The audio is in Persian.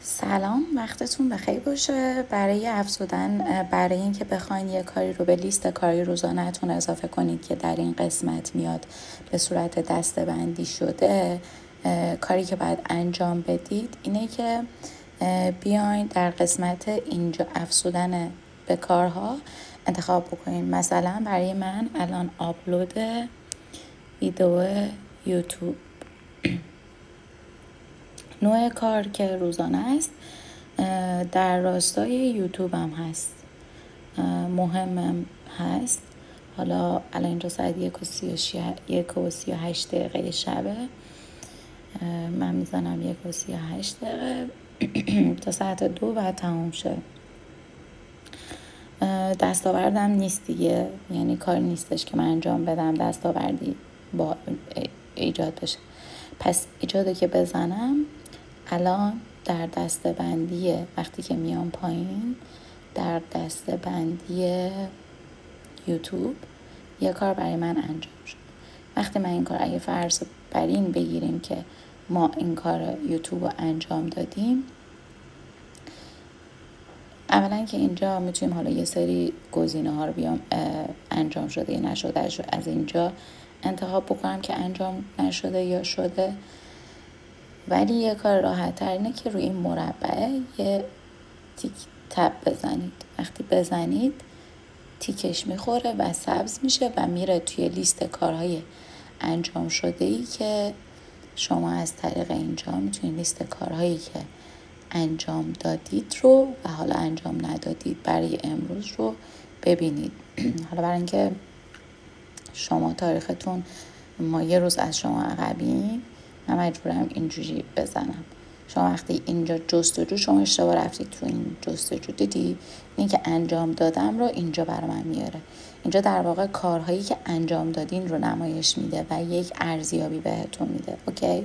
سلام، وقتتون بخیر باشه. برای افزودن برای اینکه بخواین یه کاری رو به لیست کاری روزانه‌تون اضافه کنید که در این قسمت میاد به صورت دسته‌بندی شده، کاری که باید انجام بدید اینه که بیاین در قسمت اینجا افزودن به کارها انتخاب بکنید. مثلا برای من الان آپلود ویدیو یوتیوب نوع کار که روزانه است، در راستای یوتیوب هم هست، مهمم هست. حالا الان اینجا ساعت 1:38 شبه، من میزنم 1:38 تا ساعت 2 بعد تموم شه. دستاوردم نیست دیگه، یعنی کار نیستش که من انجام بدم دستاوردی با ایجاد بشه. پس ایجاده که بزنم الان در دسته‌بندی، وقتی که میام پایین در دسته‌بندی یوتیوب یه کار برای من انجام شد. وقتی من این کار، اگه فرض بر این بگیریم که ما این کار یوتیوب رو انجام دادیم، اولا که اینجا میتونیم حالا یه سری گزینه ها رو بیام انجام شده یا نشده از اینجا انتخاب بکنم که انجام نشده یا شده. ولی یه کار راحت تر اینه که روی این مربعه یه تیک تب بزنید. وقتی بزنید تیکش میخوره و سبز میشه و میره توی لیست کارهای انجام شده ای که شما از طریق اینجا میتونید لیست کارهایی که انجام دادید رو و حالا انجام ندادید برای امروز رو ببینید. حالا برای اینکه شما تاریختون، ما یه روز از شما عقبیم، من مجبورم اینجوری بزنم. شما وقتی اینجا جستجو، شما اشتباه رفتید تو این جستجو، دیدی این که انجام دادم رو اینجا برای من میاره. اینجا در واقع کارهایی که انجام دادین رو نمایش میده و یک ارزیابی بهتون میده. اوکی؟